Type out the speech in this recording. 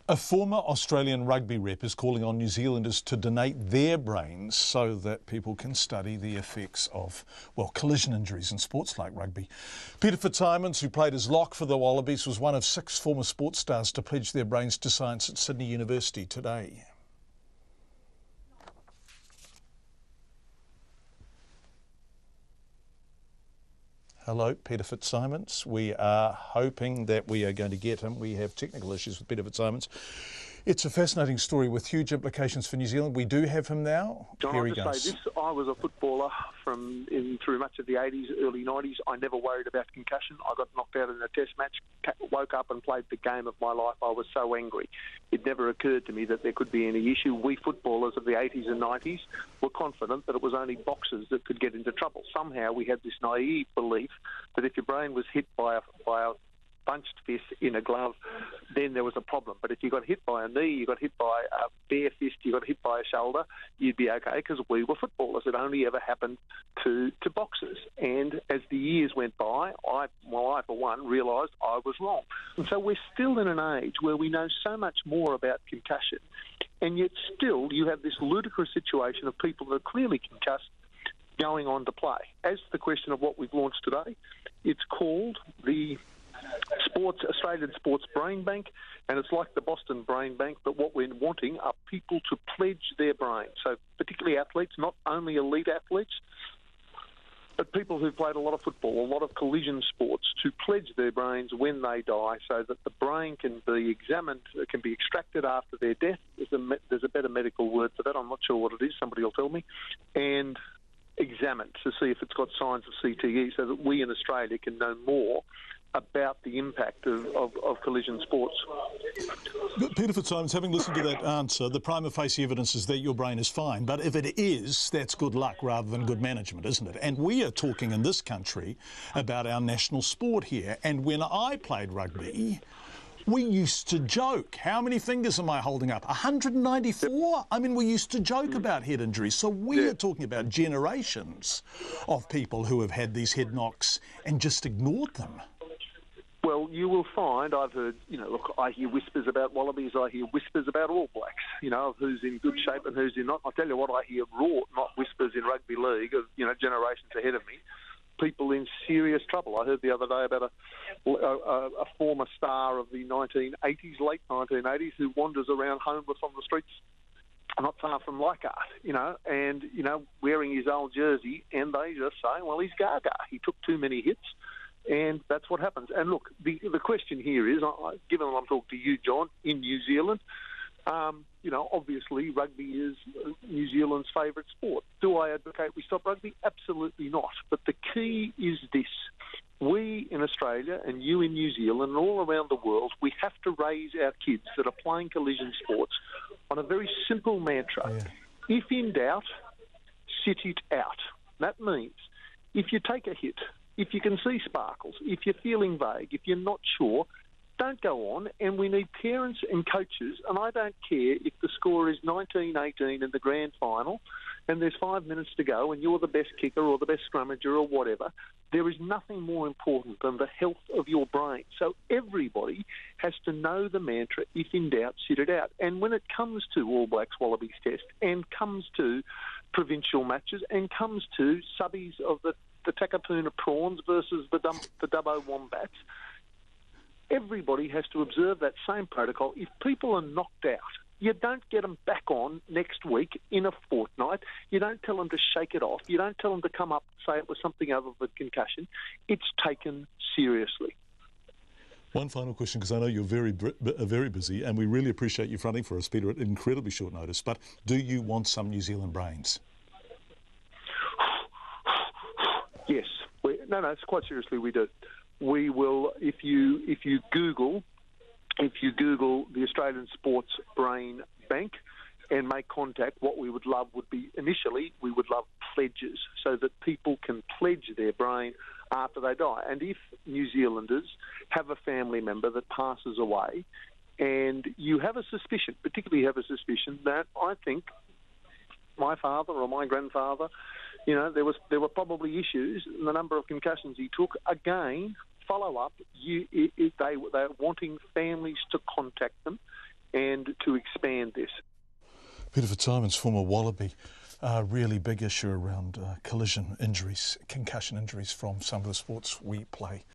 A former Australian rugby rep is calling on New Zealanders to donate their brains so that people can study the effects of, well, collision injuries in sports like rugby. Peter Fitzsimons, who played as lock for the Wallabies, was one of 6 former sports stars to pledge their brains to science at Sydney University today. Hello, Peter Fitzsimons. We are hoping that we are going to get him. We have technical issues with Peter Fitzsimons. It's a fascinating story with huge implications for New Zealand. We do have him now. John, Here he I'll just goes. say this. I was a footballer through much of the 80s, early 90s. I never worried about concussion. I got knocked out in a test match, woke up and played the game of my life. I was so angry. It never occurred to me that there could be any issue. We footballers of the 80s and 90s were confident that it was only boxers that could get into trouble. Somehow we had this naive belief that if your brain was hit by a punched fist in a glove, then there was a problem. But if you got hit by a knee, you got hit by a bare fist, you got hit by a shoulder, you'd be okay because we were footballers. It only ever happened to boxers. And as the years went by, I, for one, realised I was wrong. And so we're still in an age where we know so much more about concussion, and yet still you have this ludicrous situation of people that are clearly concussed going on to play. As to the question of what we've launched today, it's called the Australian Sports Brain Bank, and it's like the Boston Brain Bank, but what we're wanting are people to pledge their brain. So particularly athletes, not only elite athletes, but people who've played a lot of football, a lot of collision sports, to pledge their brains when they die so that the brain can be examined, it can be extracted after their death. There's a better medical word for that. I'm not sure what it is. Somebody will tell me. And examined to see if it's got signs of CTE so that we in Australia can know more about the impact of collision sports. But Peter Fitzsimons, having listened to that answer, the prima facie evidence is that your brain is fine. But if it is, that's good luck rather than good management, isn't it? And we are talking in this country about our national sport here. And when I played rugby, we used to joke. How many fingers am I holding up? 194? I mean, we used to joke about head injuries. So we are talking about generations of people who have had these head knocks and just ignored them. Well, you will find, I've heard, look, I hear whispers about Wallabies, I hear whispers about All Blacks, of who's in good shape and who's in not. I tell you what, I hear raw, not whispers in rugby league of, generations ahead of me, people in serious trouble. I heard the other day about a former star of the 1980s, late 1980s, who wanders around homeless on the streets not far from Leichhardt, and, wearing his old jersey, and they just say, well, he's gaga. He took too many hits. And that's what happens. And look, the question here is, given I'm talking to you, John, in New Zealand, obviously rugby is New Zealand's favourite sport. Do I advocate we stop rugby? Absolutely not. But the key is this. We in Australia and you in New Zealand and all around the world, we have to raise our kids that are playing collision sports on a very simple mantra. Yeah. If in doubt, sit it out. That means if you take a hit, if you can see sparkles, if you're feeling vague, if you're not sure, don't go on. And we need parents and coaches, and I don't care if the score is 19-18 in the grand final and there's 5 minutes to go and you're the best kicker or the best scrummager or whatever. There is nothing more important than the health of your brain. So everybody has to know the mantra, if in doubt, sit it out. And when it comes to All Blacks Wallabies Test and comes to provincial matches and comes to subbies of the Takapuna Prawns versus the Dubbo Wombats, everybody has to observe that same protocol. If people are knocked out, you don't get them back on next week in a fortnight. You don't tell them to shake it off. You don't tell them to come up and say it was something other than concussion. It's taken seriously. One final question, because I know you're very busy, and we really appreciate you fronting for us, Peter, at incredibly short notice. But do you want some New Zealand brains? Yes. No, it's quite seriously, we do. We will, if you Google the Australian Sports Brain Bank and make contact, what we would love would be, initially, we would love pledges so that people can pledge their brain after they die. And if New Zealanders have a family member that passes away and you have a suspicion, particularly have a suspicion that I think my father or my grandfather, there were probably issues in the number of concussions he took. Again, follow up. They're wanting families to contact them and to expand this. Peter Fitzsimons, former Wallaby, really big issue around collision injuries, concussion injuries from some of the sports we play.